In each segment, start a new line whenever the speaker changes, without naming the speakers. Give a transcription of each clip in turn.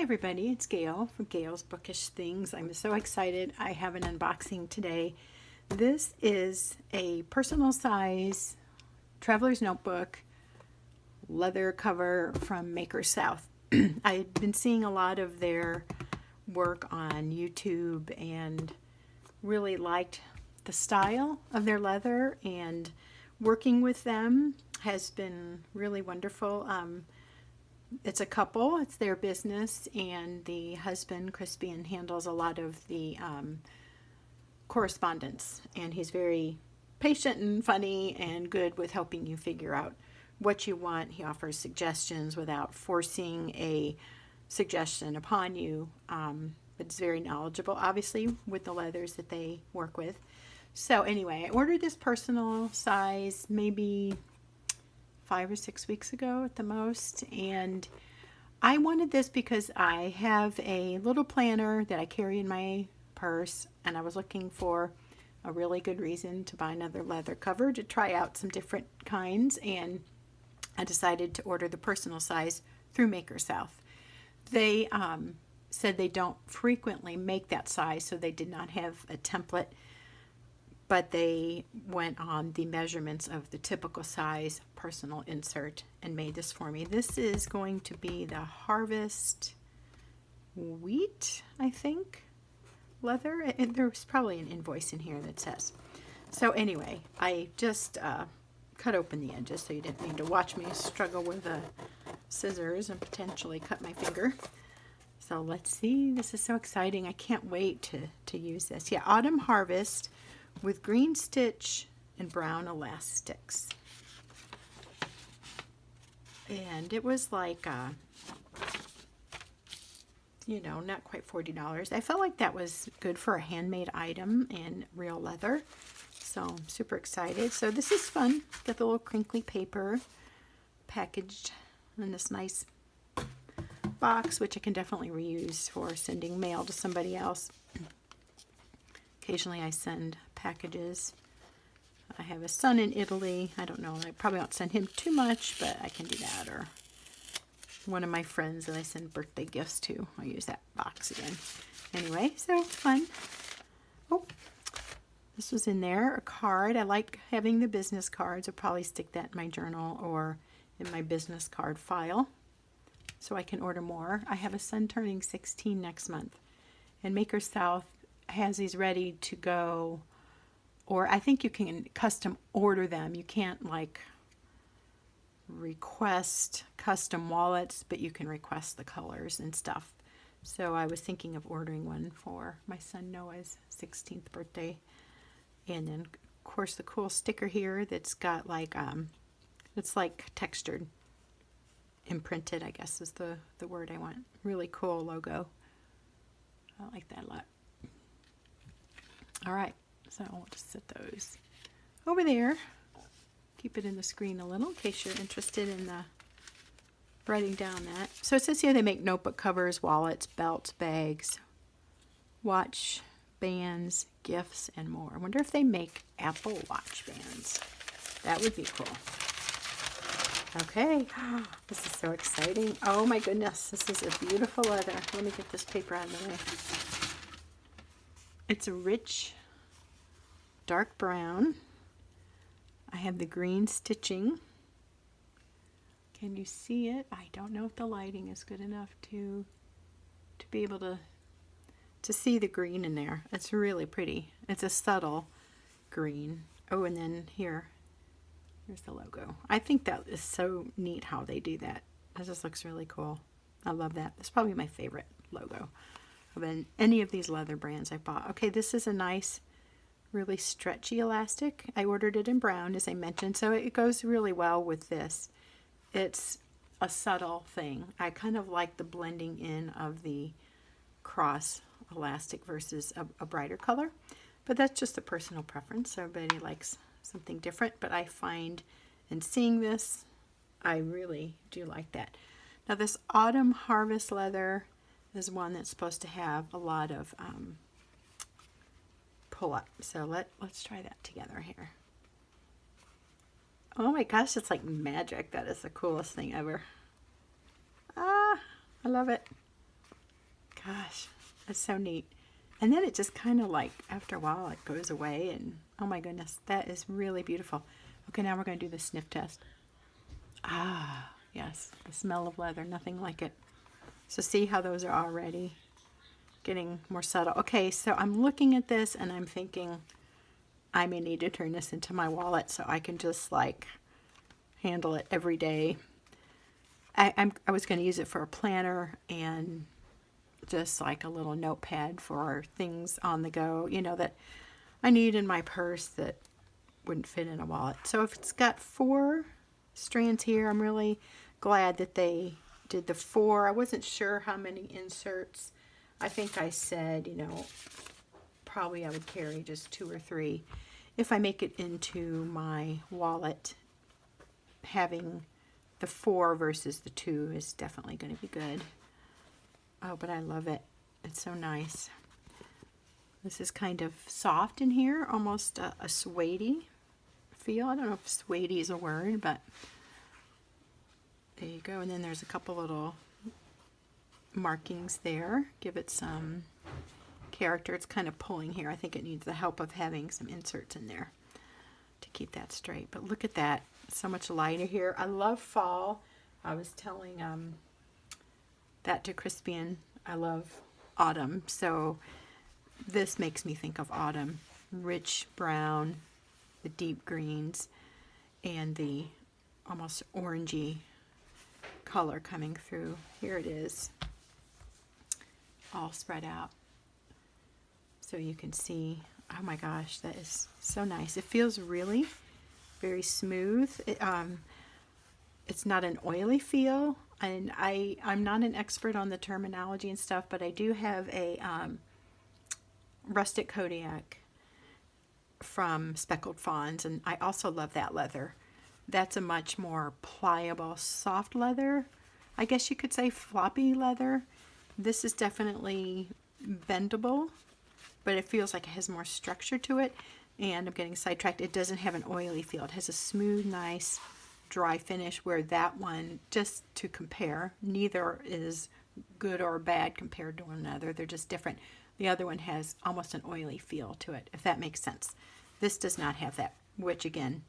Hi everybody, it's Gail from Gail's Bookish Things. I'm so excited. I have an unboxing today. This is a personal size traveler's notebook leather cover from Maker South. I've been seeing a lot of their work on YouTube and really liked the style of their leather, and working with them has been really wonderful. It's a couple, it's their business, and the husband, Crispian, handles a lot of the correspondence, and he's very patient and funny and good with helping you figure out what you want. He offers suggestions without forcing a suggestion upon you, but it's very knowledgeable, obviously, with the leathers that they work with. So anyway, I ordered this personal size maybe 5 or 6 weeks ago at the most, and I wanted this because I have a little planner that I carry in my purse, and I was looking for a really good reason to buy another leather cover to try out some different kinds, and I decided to order the personal size through Maker South. They said they don't frequently make that size, so they did not have a template, but they went on the measurements of the typical size personal insert and made this for me. This is going to be the Harvest Wheat, I think, leather. There's probably an invoice in here that says. So anyway, I just cut open the edges so you didn't need to watch me struggle with the scissors and potentially cut my finger. So let's see. This is so exciting. I can't wait to use this. Yeah, Autumn Harvest with green stitch and brown elastics. And it was like, not quite $40. I felt like that was good for a handmade item in real leather. So I'm super excited. So this is fun. Got the little crinkly paper packaged in this nice box, which I can definitely reuse for sending mail to somebody else. Occasionally I send packages. I have a son in Italy. I don't know, I probably won't send him too much, but I can do that. Or one of my friends that I send birthday gifts to, I'll use that box again. Anyway, so fun. Oh, this was in there, a card. I like having the business cards. I'll probably stick that in my journal or in my business card file so I can order more. I have a son turning 16 next month, and Maker South has these ready to go, or I think you can custom order them. You can't like request custom wallets, but you can request the colors and stuff. So I was thinking of ordering one for my son Noah's 16th birthday. And then of course the cool sticker here that's got like it's like textured, imprinted, I guess is the word I want. Really cool logo. I like that a lot. All right, so I'll just set those over there. Keep it in the screen a little in case you're interested in writing down that. So it says here they make notebook covers, wallets, belts, bags, watch bands, gifts, and more. I wonder if they make Apple Watch bands. That would be cool. Okay, this is so exciting. Oh my goodness, this is a beautiful leather. Let me get this paper out of the way. It's a rich dark brown. I have the green stitching. Can you see it? I don't know if the lighting is good enough to be able to see the green in there. It's really pretty. It's a subtle green. Oh, and then here's the logo. I think that is so neat how they do that. It just looks really cool. I love that. It's probably my favorite logo of any of these leather brands I bought. Okay, this is a nice, really stretchy elastic. I ordered it in brown, as I mentioned, so it goes really well with this. It's a subtle thing. I kind of like the blending in of the cross elastic versus a brighter color, but that's just a personal preference. Everybody likes something different, but I find in seeing this, I really do like that. Now this Autumn Harvest leather is one that's supposed to have a lot of pull up. So let's try that together here. Oh my gosh, it's like magic. That is the coolest thing ever. Ah, I love it. Gosh, that's so neat. And then it just kind of like, after a while, it goes away. And oh my goodness, that is really beautiful. Okay, now we're going to do the sniff test. Ah, yes, the smell of leather, nothing like it. So see how those are already getting more subtle. Okay, so I'm looking at this and I'm thinking I may need to turn this into my wallet so I can just like handle it every day. I was going to use it for a planner and just like a little notepad for things on the go, you know, that I need in my purse that wouldn't fit in a wallet. So if it's got 4 strands here, I'm really glad that they did the 4. I wasn't sure how many inserts. I think I said, you know, probably I would carry just 2 or 3. If I make it into my wallet, having the 4 versus the 2 is definitely going to be good. Oh, but I love it. It's so nice. This is kind of soft in here, almost a suede-y feel. I don't know if suede is a word, but there you go. And then there's a couple little markings there. Give it some character. It's kind of pulling here. I think it needs the help of having some inserts in there to keep that straight. But look at that. It's so much lighter here. I love fall. I was telling that to Crispian. I love autumn. So this makes me think of autumn. Rich brown, the deep greens, and the almost orangey color coming through. Here it is, all spread out. So you can see, oh my gosh, that is so nice. It feels really very smooth. It's not an oily feel. And I'm not an expert on the terminology and stuff, but I do have a rustic Kodiak from Speckled Fawns, and I also love that leather. That's a much more pliable, soft leather. I guess you could say floppy leather. This is definitely bendable, but it feels like it has more structure to it. And I'm getting sidetracked. It doesn't have an oily feel. It has a smooth, nice, dry finish, where that one, just to compare, neither is good or bad compared to one another. They're just different. The other one has almost an oily feel to it, if that makes sense. This does not have that, which again,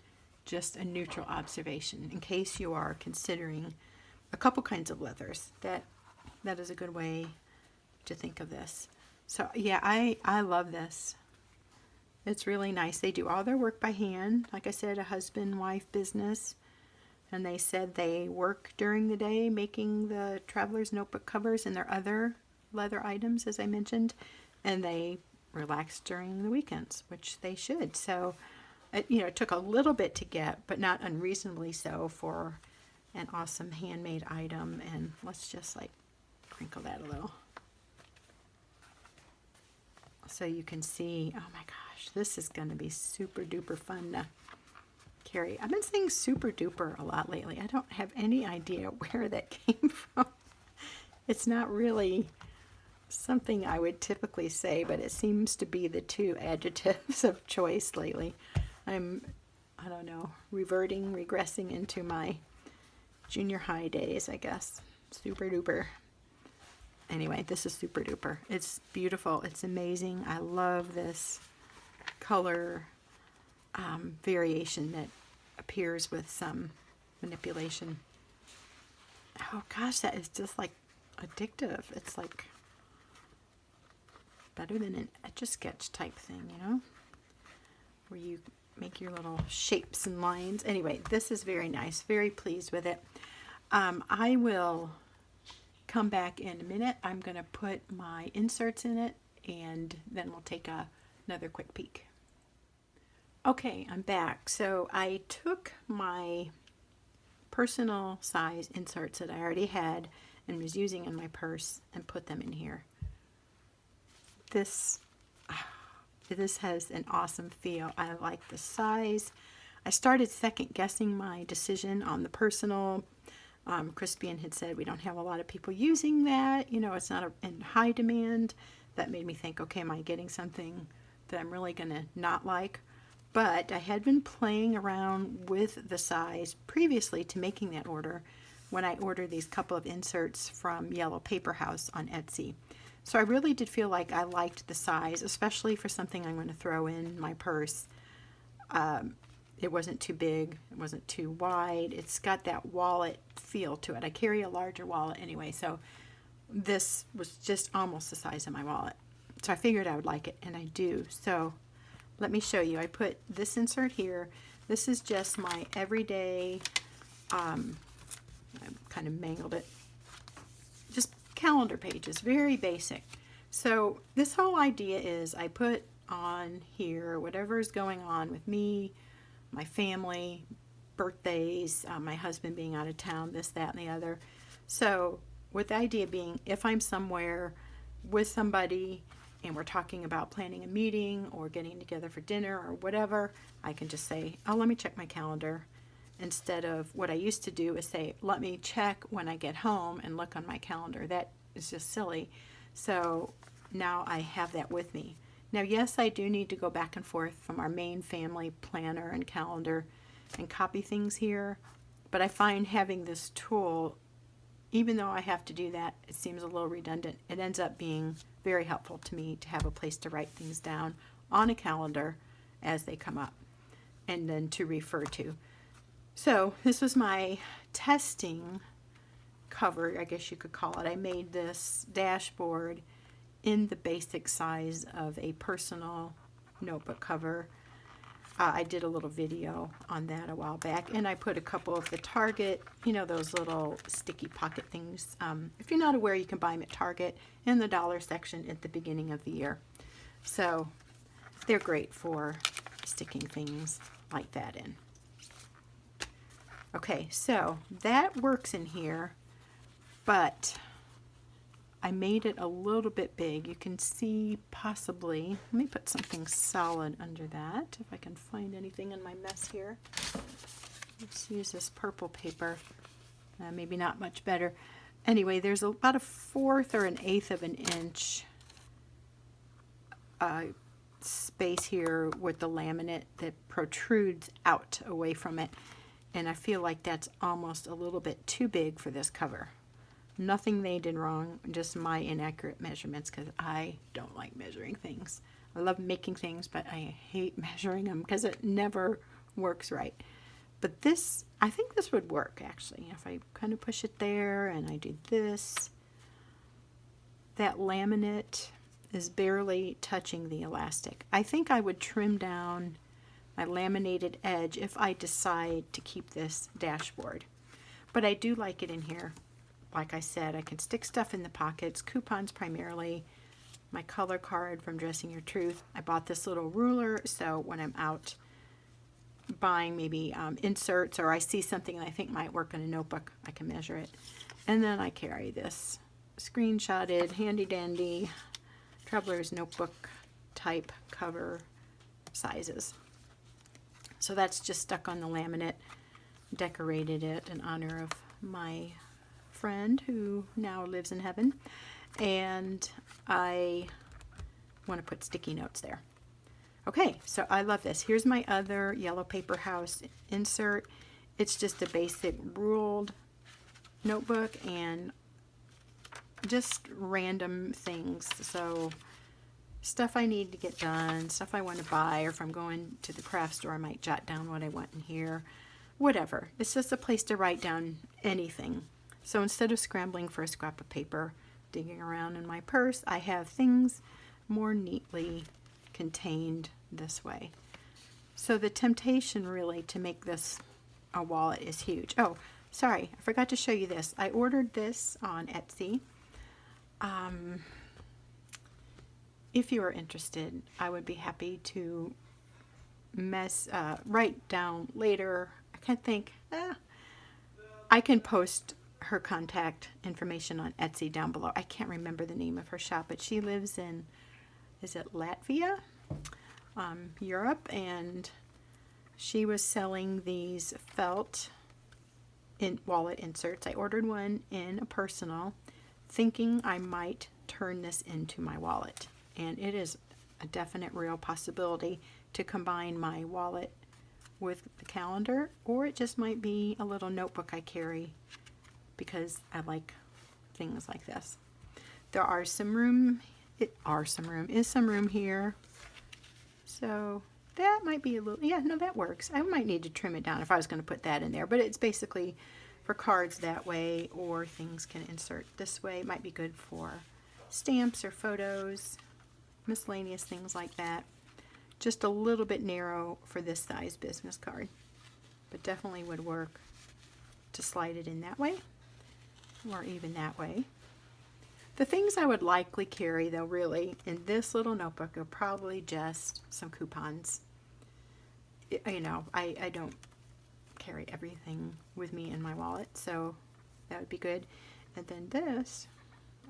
just a neutral observation in case you are considering a couple kinds of leathers. That is a good way to think of this. So yeah, I love this. It's really nice. They do all their work by hand. Like I said, a husband-wife business. And they said they work during the day making the Traveler's Notebook covers and their other leather items, as I mentioned. And they relax during the weekends, which they should. So, it took a little bit to get, but not unreasonably so, for an awesome handmade item. And let's just like crinkle that a little. So you can see, oh my gosh, this is going to be super duper fun to carry. I've been saying super duper a lot lately. I don't have any idea where that came from. It's not really something I would typically say, but it seems to be the 2 adjectives of choice lately. I don't know, regressing into my junior high days, I guess. Super duper. Anyway, this is super duper. It's beautiful. It's amazing. I love this color variation that appears with some manipulation. Oh gosh, that is just like addictive. It's like better than an Etch-a-Sketch type thing, where you make your little shapes and lines. Anyway, this is very nice. Very pleased with it. I will come back in a minute. I'm going to put my inserts in it, and then we'll take another quick peek. Okay, I'm back. So I took my personal size inserts that I already had and was using in my purse and put them in here. This has an awesome feel. I like the size. I started second guessing my decision on the personal. Crispian had said we don't have a lot of people using that. It's not in high demand. That made me think, okay, am I getting something that I'm really going to not like? But I had been playing around with the size previously to making that order when I ordered these couple of inserts from Yellow Paper House on Etsy. So I really did feel like I liked the size, especially for something I'm going to throw in my purse. It wasn't too big, it wasn't too wide. It's got that wallet feel to it. I carry a larger wallet anyway, so this was just almost the size of my wallet. So I figured I would like it, and I do. So let me show you. I put this insert here. This is just my everyday, I kind of mangled it, just calendar pages, very basic. So this whole idea is I put on here whatever is going on with me, my family, birthdays, my husband being out of town, this, that, and the other. So with the idea being, if I'm somewhere with somebody and we're talking about planning a meeting or getting together for dinner or whatever, I can just say, oh, let me check my calendar. Instead of what I used to do is say, let me check when I get home and look on my calendar. That is just silly. So now I have that with me. Now, yes, I do need to go back and forth from our main family planner and calendar and copy things here, but I find having this tool, even though I have to do that, it seems a little redundant. It ends up being very helpful to me to have a place to write things down on a calendar as they come up and then to refer to. So this was my testing cover, I guess you could call it. I made this dashboard in the basic size of a personal notebook cover. I did a little video on that a while back, and I put a couple of the Target, you know, those little sticky pocket things. If you're not aware, you can buy them at Target in the dollar section at the beginning of the year. So they're great for sticking things like that in. Okay, so that works in here, but I made it a little bit big. You can see possibly, let me put something solid under that, if I can find anything in my mess here. Let's use this purple paper. Maybe not much better. Anyway, there's about 1/4 or 1/8 of an inch space here with the laminate that protrudes out away from it. And I feel like that's almost a little bit too big for this cover. Nothing they did wrong, just my inaccurate measurements, because I don't like measuring things. I love making things, but I hate measuring them because it never works right. But this, I think this would work actually. If I kind of push it there and I do this, that laminate is barely touching the elastic. I think I would trim down my laminated edge if I decide to keep this dashboard. But I do like it in here. Like I said, I can stick stuff in the pockets, coupons primarily, my color card from Dressing Your Truth. I bought this little ruler, so when I'm out buying maybe inserts or I see something that I think might work in a notebook, I can measure it. And then I carry this screenshotted, handy-dandy Traveler's Notebook type cover sizes. So that's just stuck on the laminate, decorated it in honor of my friend who now lives in heaven, and I want to put sticky notes there. Okay, so I love this. Here's my other Yellow Paper House insert. It's just a basic ruled notebook and just random things. So stuff I need to get done, stuff I want to buy, or if I'm going to the craft store, I might jot down what I want in here. Whatever. It's just a place to write down anything. So instead of scrambling for a scrap of paper, digging around in my purse, I have things more neatly contained this way. So the temptation really to make this a wallet is huge. Oh, sorry, I forgot to show you this. I ordered this on Etsy. If you are interested, I would be happy to write down later. I can't think. I can post her contact information on Etsy down below. I can't remember the name of her shop, but she lives in, is it Latvia? Europe, and she was selling these felt wallet inserts. I ordered one in a personal, thinking I might turn this into my wallet. And it is a definite real possibility to combine my wallet with the calendar, or it just might be a little notebook I carry because I like things like this. There are some room, is some room here. So that might be a little, yeah, no, that works. I might need to trim it down if I was going to put that in there, but it's basically for cards that way, or things can insert this way. It might be good for stamps or photos, miscellaneous things like that. Just a little bit narrow for this size business card, but definitely would work to slide it in that way or even that way. The things I would likely carry, though, really, in this little notebook are probably just some coupons. You know, I don't carry everything with me in my wallet, so that would be good. And then this,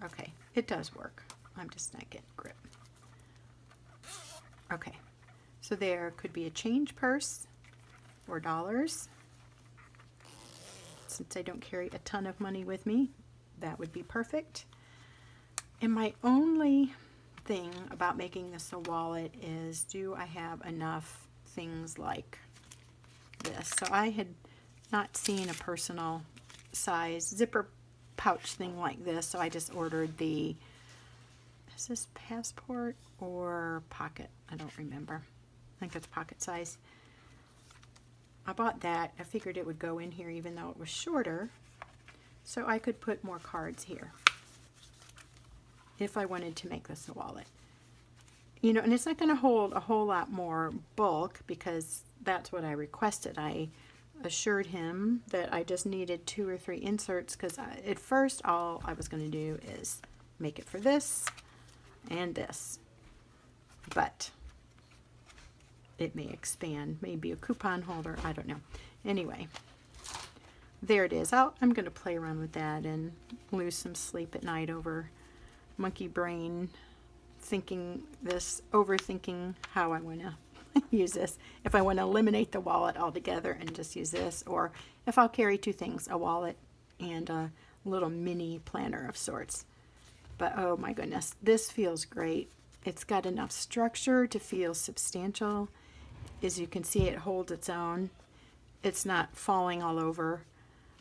okay, it does work. I'm just not getting grip. Okay, so there could be a change purse or dollars. Since I don't carry a ton of money with me, that would be perfect. And my only thing about making this a wallet is, do I have enough things like this? So I had not seen a personal size zipper pouch thing like this, so I just ordered the, is this passport or pocket? I don't remember. I think it's pocket size. I bought that. I figured it would go in here even though it was shorter, so I could put more cards here if I wanted to make this a wallet. You know, and it's not going to hold a whole lot more bulk because that's what I requested. I assured him that I just needed 2 or 3 inserts because at first all I was going to do is make it for this and this. But it may expand, maybe a coupon holder, I don't know. Anyway, there it is. I'm going to play around with that and lose some sleep at night over monkey brain thinking this, overthinking how I want to use this. If I want to eliminate the wallet altogether and just use this, or if I'll carry 2 things, a wallet and a little mini planner of sorts. But oh my goodness, this feels great. It's got enough structure to feel substantial. As you can see, it holds its own. It's not falling all over.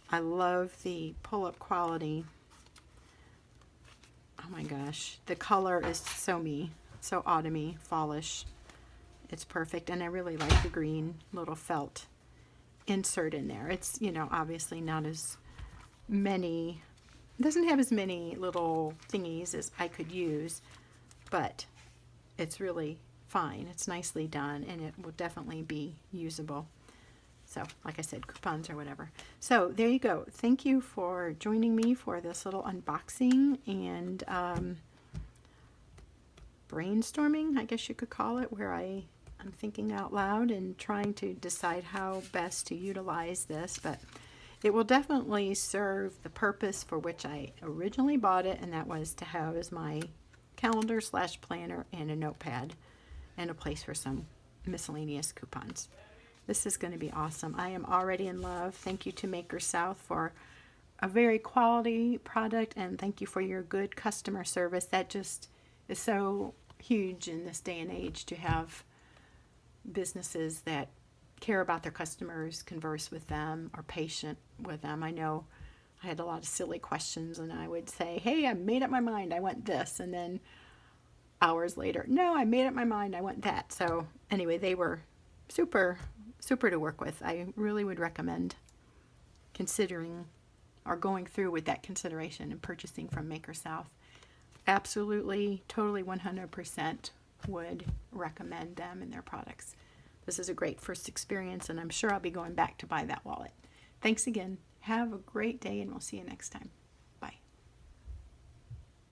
I love the pull-up quality. Oh my gosh, the color is so me, so autumny, fallish. It's perfect, and I really like the green little felt insert in there. It's, you know, obviously not as many, doesn't have as many little thingies as I could use, but it's really fine. It's nicely done, and it will definitely be usable. So, like I said, coupons or whatever. So, there you go. Thank you for joining me for this little unboxing and brainstorming, I guess you could call it, where I'm thinking out loud and trying to decide how best to utilize this. But it will definitely serve the purpose for which I originally bought it, and that was to house my calendar / planner and a notepad and a place for some miscellaneous coupons. This is going to be awesome. I am already in love. Thank you to Maker South for a very quality product, and thank you for your good customer service. That just is so huge in this day and age, to have businesses that care about their customers, converse with them, are patient with them. I know I had a lot of silly questions, and I would say, hey, I made up my mind, I want this, and then hours later, no, I made up my mind, I want that. So anyway, they were super to work with. I really would recommend considering or going through with that consideration and purchasing from Maker South. Absolutely, totally 100% would recommend them and their products. This is a great first experience, and I'm sure I'll be going back to buy that wallet. Thanks again. Have a great day, and we'll see you next time.